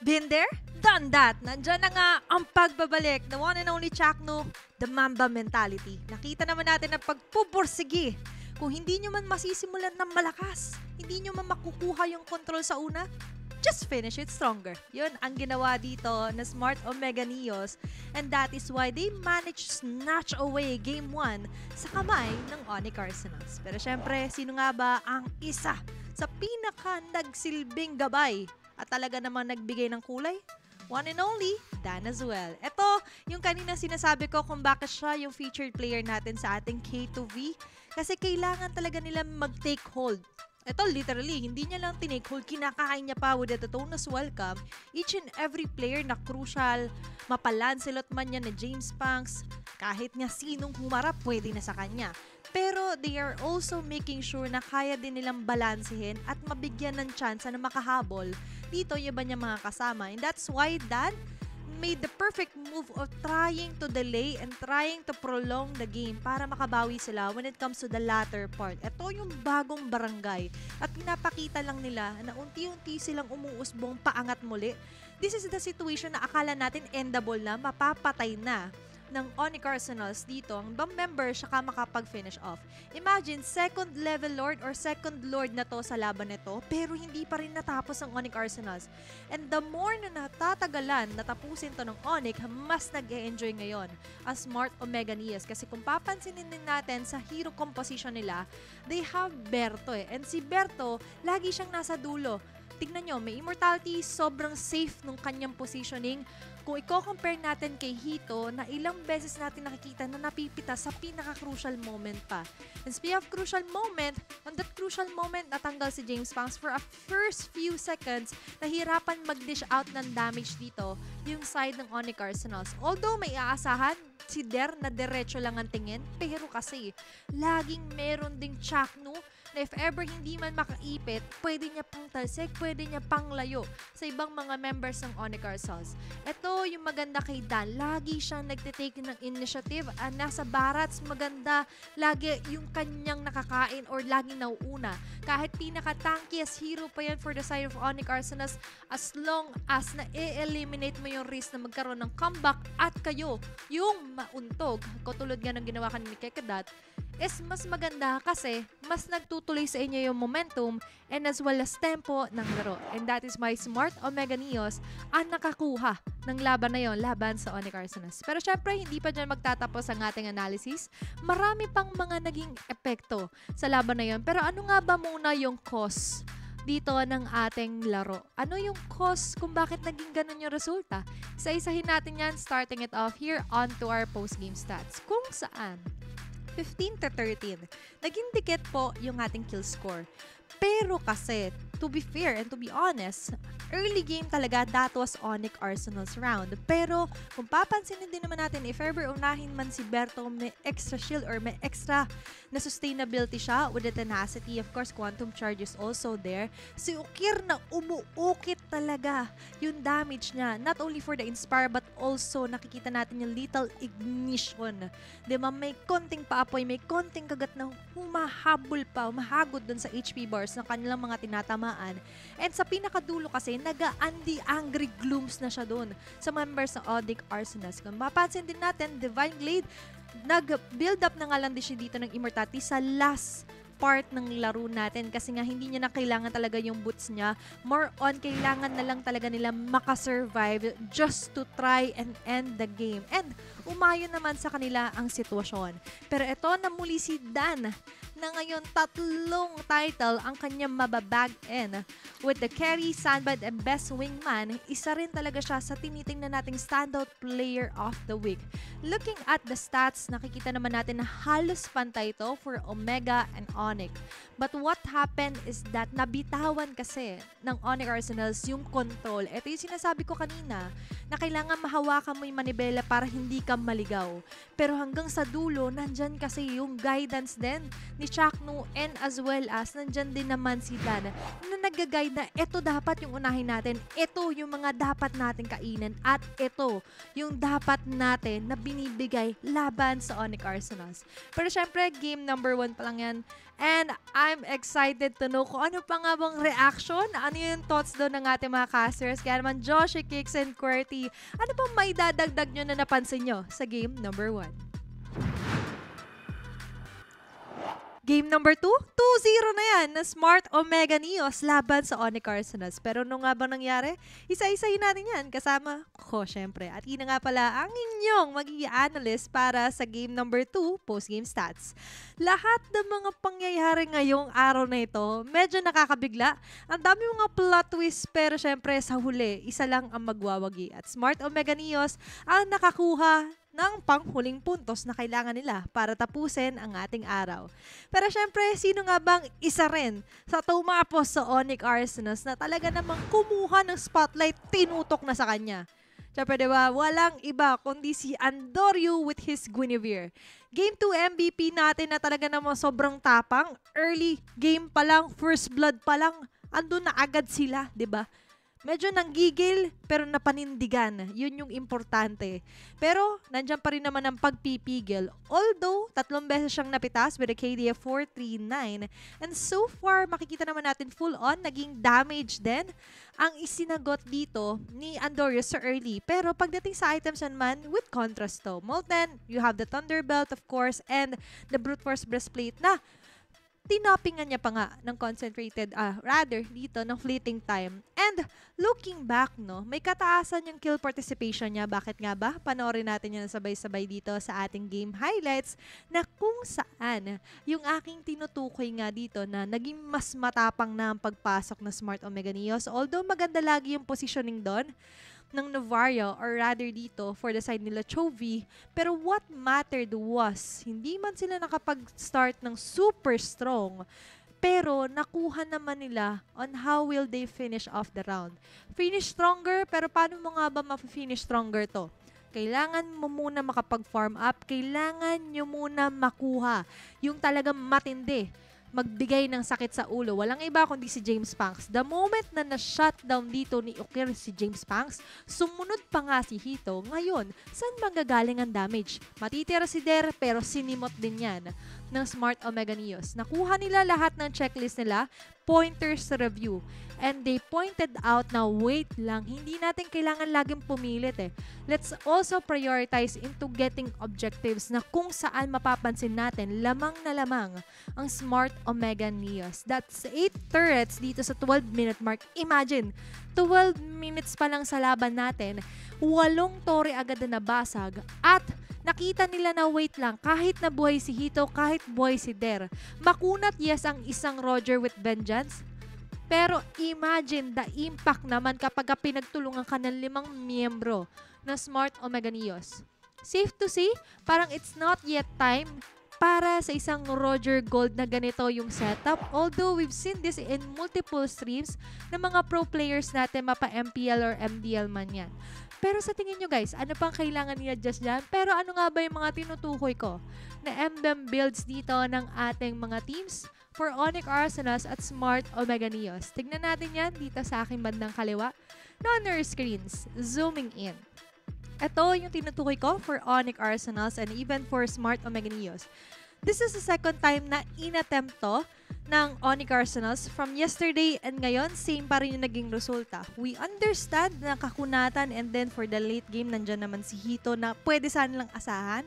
Been there? Done that! Nandyan na nga ang pagbabalik, the one and only Chakno, the Mamba mentality. Nakita naman natin ang pagpupursigi. Kung hindi nyo man masisimulan ng malakas, hindi nyo man makukuha yung control sa una, just finish it stronger. Yun ang ginawa dito na Smart Omega Neos, and that is why they managed to snatch away Game 1 sa kamay ng Onyx Arsenals. Pero syempre, sino nga ba ang isa sa pinaka-nagsilbing gabay at talaga namang nagbigay ng kulay? One and only, Dan as well. Ito, yung kanina sinasabi ko kung bakit siya yung featured player natin sa ating K2V. Kasi kailangan talaga nila mag-take hold. Ito, literally, hindi niya lang tinake hold, kinakain niya pa with the Totona's welcome. Each and every player na crucial, mapalancelot man niya na James Punks, kahit nga sinong humarap, pwede na sa kanya. Pero they are also making sure na kaya din nilang balansehin at mabigyan ng chance na makahabol dito yung iba niya mga kasama. And that's why Dan made the perfect move of trying to delay and trying to prolong the game para makabawi sila when it comes to the latter part. Ito yung bagong barangay at pinapakita lang nila na unti-unti silang umuusbong paangat muli. This is the situation na akala natin endable na, mapapatay na ng Onyx Arsenals dito, ang member siya ka makapag-finish off. Imagine, second level lord or second lord na to sa laban nito, pero hindi pa rin natapos ang Onyx Arsenals. And the more na natatagalan, natapusin to ng Onyx, mas nag-e-enjoy ngayon ang Smart Omega Neos. Kasi kung papansinin din natin sa hero composition nila, they have Berto eh. And si Berto, lagi siyang nasa dulo. Tignan nyo, may immortality, sobrang safe nung kanyang positioning. Kung i-compare natin kay Hito, na ilang beses natin nakikita na napipita sa pinaka-crucial moment pa. And speaking of crucial moment, on that crucial moment, natanggal si James Punks for a first few seconds, nahirapan mag-dish out ng damage dito yung side ng Onyx Arsenals. Although may aasahan, si Der na diretso lang ang tingin, pero kasi laging meron ding Chakno na if ever hindi man makaipit, pwede niya pang talsik, pwede niya pang layo sa ibang mga members ng Onyx Arsenals. Ito yung maganda kay Dan. Lagi siyang nagtitake ng initiative. Nasa barrats, maganda. Lagi yung kanyang nakakain or laging nauuna. Kahit pinaka-tankiest hero pa yan for the side of Onyx Arsenals, as long as na-eliminate mo yung risk na magkaroon ng comeback at kayo yung mauntog, katulad nga ng ginawa kanina kay Kadat, is mas maganda kasi mas nagtutuloy sa inyo yung momentum and as well as tempo ng laro. And that is why Smart Omega Neos ang nakakuha ng laban na yon, laban sa Onyx Arsenals. Pero syempre, hindi pa dyan magtatapos ang ating analysis. Marami pang mga naging epekto sa laban na yon. Pero ano nga ba muna yung cause dito ng ating laro? Ano yung cause kung bakit naging ganun yung resulta? Isa-isahin natin yan, starting it off here on to our post-game stats. Kung saan 15-13. Naging dikit po yung ating kill score. Pero kasi, to be fair and to be honest, early game talaga, that was Onyx Arsenal's round. Pero kung papansinin din naman natin, if ever unahin man si Berto, may extra shield or may extra na sustainability siya with the tenacity. Of course, Quantum Charge is also there. Si Ukir na umuukit talaga yung damage niya. Not only for the Inspire, but also nakikita natin yung Lethal Ignition. Diba? May konting paapoy, may konting kagat na humahabol pa, humahagod dun sa HP bars ng kanilang mga tinatamaan. And sa pinakadulo kasi, naga-angry glooms na siya dun sa members ng Onyx Arsenals. Kung mapansin din natin, Divine Glade, nag-build up na nga lang din siya dito ng immortality sa last part ng laro natin kasi nga hindi niya na kailangan talaga yung boots niya. More on, kailangan na lang talaga nila makasurvive just to try and end the game. And umayon naman sa kanila ang sitwasyon. Pero ito na muli si Dan na ngayon tatlong title ang kanyang mababag in with the carry, sandbag, and best wingman. Isa rin talaga siya sa tinitingnan nating standout player of the week. Looking at the stats, nakikita naman natin na halos pantay ito for Omega and Onyx. But what happened is that nabitawan kasi ng Onyx Arsenals yung control. Ito yung sinasabi ko kanina na kailangan mahawakan mo yung manibela para hindi ka maligaw. Pero hanggang sa dulo, nandyan kasi yung guidance din ni Chakno, and as well as nandyan din naman si Dan na nag-guide na ito dapat yung unahin natin, ito yung mga dapat natin kainin, at ito yung dapat natin na binibigay laban sa Onyx Arsenals. Pero syempre, game number 1 pa lang yan. And I'm excited to know kung ano pa nga bang reaction, ano yung thoughts doon ng ating mga casters. Kaya naman, Josh, Kicks, and QWERTY, ano pa may dadagdag nyo na napansin nyo sa game number 1? Game number 2, 2-0 na yan na Smart Omega Neos laban sa Onyx Arsenals. Pero ano nga ba nangyari? Isa-isahin natin yan kasama ko, syempre. At ina nga pala ang inyong magiging analyst para sa game number 2, post-game stats. Lahat ng mga pangyayari ngayong araw na ito, medyo nakakabigla. Ang dami mga plot twist, pero syempre sa huli, isa lang ang magwawagi. At Smart Omega Neos ang nakakuha ng panghuling puntos na kailangan nila para tapusin ang ating araw. Pero syempre, sino nga bang isa rin sa tumapos sa Onyx Arsenals na talaga namang kumuha ng spotlight, tinutok na sa kanya? Syempre, diba, walang iba kundi si Andoryu with his Guinevere. Game 2 MVP natin na talaga namang sobrang tapang. Early game pa lang, first blood pa lang, andun na agad sila, diba? Medyo nanggigil pero napanindigan. Yun yung importante. Pero nandiyan pa rin naman ang pagpipigil. Although, 3 beses siyang napitas with a KD of 439. And so far, makikita naman natin full on, naging damage din ang isinagot dito ni Andoryu sa early. Pero pagdating sa items naman, with contrast to. Molten, you have the Thunderbelt of course, and the Brute Force Breastplate na tinopingan niya pa nga ng concentrated, rather dito ng fleeting time. And looking back, no, may kataasan yung kill participation niya. Bakit nga ba? Panoorin natin yan sabay-sabay dito sa ating game highlights na kung saan yung aking tinutukoy nga dito na naging mas matapang na ang pagpasok ng Smart Omega Neos. Although maganda lagi yung positioning doon ng Novaria, or rather dito for the side nila Chovy, pero what mattered was hindi man sila nakapag-start ng super strong, pero nakuha naman nila on how will they finish off the round. Finish stronger, pero paano mo nga ba ma-finish stronger to? Kailangan mo muna makapag-farm up, kailangan nyo muna makuha yung talagang matindi, magbigay ng sakit sa ulo. Walang iba kundi si James Panks. The moment na na-shutdown dito ni Ukir si James Panks, sumunod pa nga si Hito. Ngayon, saan manggagaling ang damage? Matitira si Der, pero sinimot din yan ng Smart Omega Neos. Nakuha nila lahat ng checklist nila, pointers review. And they pointed out na wait lang, hindi natin kailangan laging pumilit eh. Let's also prioritize into getting objectives na kung saan mapapansin natin lamang na lamang ang Smart Omega Neos. That's 8 turrets dito sa 12-minute mark. Imagine, 12 minutes pa lang sa laban natin, 8 tore agad na nabasag at nakita nila na wait lang, kahit na buhay si Hito, kahit buhay si Der. Makunat yes ang isang Roger with Vengeance, pero imagine the impact naman kapag pinagtulungan ka ng 5 miyembro ng Smart Omega Neos. Safe to say, parang it's not yet time para sa isang Roger Gold na ganito yung setup. Although we've seen this in multiple streams ng mga pro players natin, mapa MPL or MDL man yan. Pero sa tingin nyo guys, ano pang kailangan i-adjust dyan? Pero ano nga ba yung mga tinutukoy ko na emblem builds dito ng ating mga teams for Onyx Arsenals at Smart Omega Neos? Tignan natin yan dito sa aking bandang kaliwa on our screens. Zooming in. Ito yung tinutukoy ko for Onyx Arsenals and even for Smart Omega Neos. This is the second time na inattempt to ng Onyx Arsenals. From yesterday and ngayon, same pa rin yung naging resulta. We understand na kakunatan, and then for the late game, nandyan naman si Hito na pwede sana lang asahan.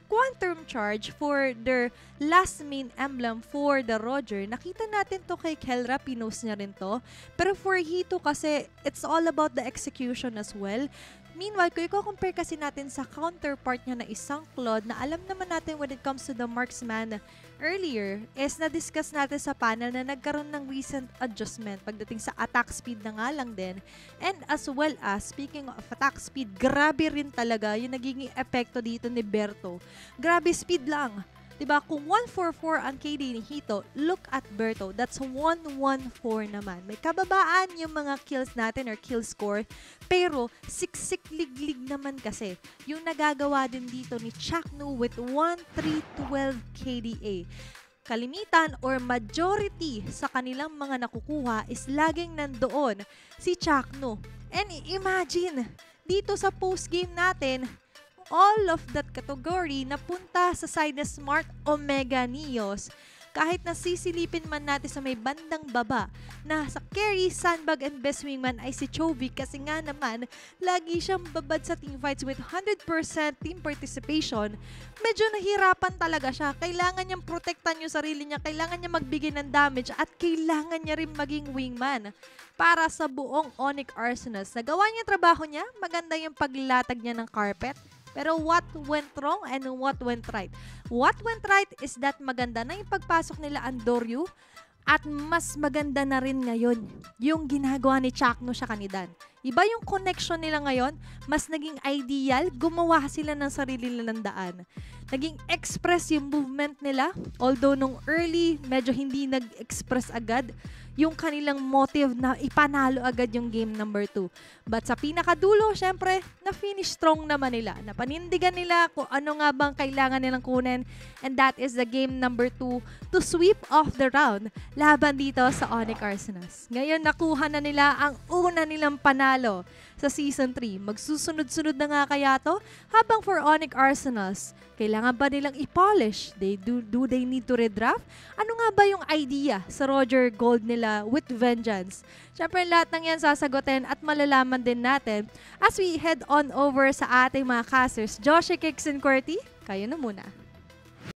Quantum Charge for their last main emblem for the Roger. Nakita natin to kay Kelra, pinost niya rin to. Pero for Hito kasi, it's all about the execution as well. Meanwhile, kung i-compare kasi natin sa counterpart niya na isang Claude na alam naman natin when it comes to the marksman earlier, is na-discuss natin sa panel na nagkaroon ng recent adjustment pagdating sa attack speed na nga lang din. And as well as, speaking of attack speed, grabe rin talaga yung nagiging epekto dito ni Berto. Grabe speed lang. Diba? Kung 144 ang KD ni Hito, look at Berto. That's 114 naman. May kababaan yung mga kills natin or kill score. Pero, siksik-liglig naman kasi yung nagagawa din dito ni Chakno with 1312 KDA. kalimitan or majority sa kanilang mga nakukuha is laging nandoon si Chakno. And imagine, dito sa post-game natin, all of that category napunta sa side na Smart Omega Neos. Kahit nasisilipin man natin sa may bandang baba na sa carry, sandbag, and best wingman ay si Chovy kasi nga naman lagi siyang babad sa teamfights with 100% team participation. Medyo nahirapan talaga siya. Kailangan niyang protektan yung sarili niya, kailangan niya magbigay ng damage at kailangan niya rin maging wingman para sa buong Onyx Arsenals. Nagawa niya trabaho niya, maganda yung paglatag niya ng carpet. Pero what went wrong and what went right? What went right is that maganda na yung pagpasok nila Andoryu at mas maganda na rin ngayon yung ginagawa ni Chakno sa kanidan. Iba yung connection nila ngayon, mas naging ideal, gumawa sila ng sarili nilang daan. Naging express yung movement nila, although nung early, medyo hindi nag-express agad yung kanilang motive na ipanalo agad yung game number 2. But sa pinakadulo, syempre, na-finish strong naman nila. Napanindigan nila kung ano nga bang kailangan nilang kunin. And that is the game number 2 to sweep off the round laban dito sa Onyx Arsenals. Ngayon, nakuha na nila ang una nilang panalo sa Season 3. Magsusunod-sunod na nga kaya to? Habang for Onyx Arsenals, kailangan ba nilang i-polish? Do they need to redraft? Ano nga ba yung idea sa Roger Gold nila with vengeance? Siyempre, lahat ng yan sasagutin at malalaman din natin as we head on over sa ating mga casters. Josh, Kicks, and Qwerty, kayo na muna.